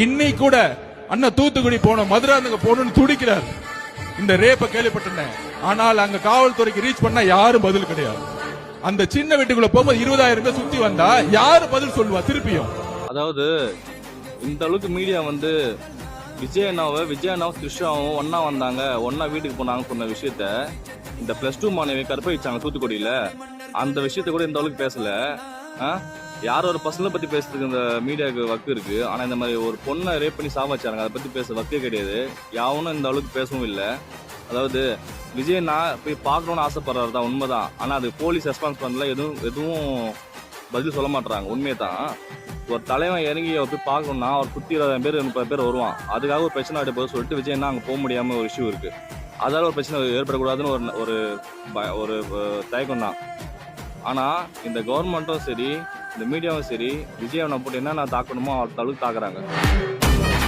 இன்னைக்கு கூட அண்ணன் தூத்துக்குடி போன மதுராந்தக போகணும்னு துடிக்கிறார். இந்த ரேப்ப கேள்விப்பட்டேன். ஆனால் அங்க காவல்துறைக்கு ரீச் பண்ணா யாரும் பதில் கிடையாது. அந்த சின்ன வீட்டுக்குள்ள போகும்போது 20,000 பேர் சுத்தி வந்தா யாரு பதில் சொல்லுவா திருப்பியும்? அதாவது இந்த அளவுக்கு மீடியா வந்து விஜய் அண்ணாவும் த்ரிஷாவும் ஒன்னா வந்தாங்க, ஒன்னா வீட்டுக்கு போனாங்க சொன்ன விஷயத்த இந்த +2 மாணவி கற்பழிச்சாங்க தூத்துக்குடியில, அந்த விஷயத்த கூட இந்த அளவுக்கு பேசல. யார் ஒரு பர்சனலை பத்தி பேசுறதுக்கு இந்த மீடியாவுக்கு வக்கு இருக்கு. ஆனா இந்த மாதிரி ஒரு பொண்ணை ரேப் பண்ணி சாவச்சாங்க, அதை பத்தி பேச வக்கே கிடையாது. யாவனும் இந்த அளவுக்கு பேசவும் இல்லை. அதாவது விஜய் நான் போய் பார்க்கணும்னு ஆசைப்படுறாரு தான், உண்மைதான். ஆனா அது போலீஸ் ரெஸ்பான்ஸ் பண்ணல, எதுவும் பதில் சொல்ல மாட்டாங்க. உண்மையை தான். ஒரு தலைவன் இறங்கி அவர் போய் பார்க்கணும்னா அவர் 20,000 பேர் 30 பேர் வருவான். அதுக்காக ஒரு பிரச்சனை ஆகிட்டு போது சொல்லிட்டு விஜய்னா அங்கே போக முடியாம ஒரு இஷ்யூ இருக்கு. அதால ஒரு பிரச்சனை ஏற்படக்கூடாதுன்னு ஒரு தயக்கம் தான். ஆனா இந்த கவர்மெண்ட்டும் சரி, இந்த மீடியாவும் சரி, விஜய் அவனை போட்டு என்னென்ன தாக்கணுமோ அவர் தழுவு தாக்குறாங்க.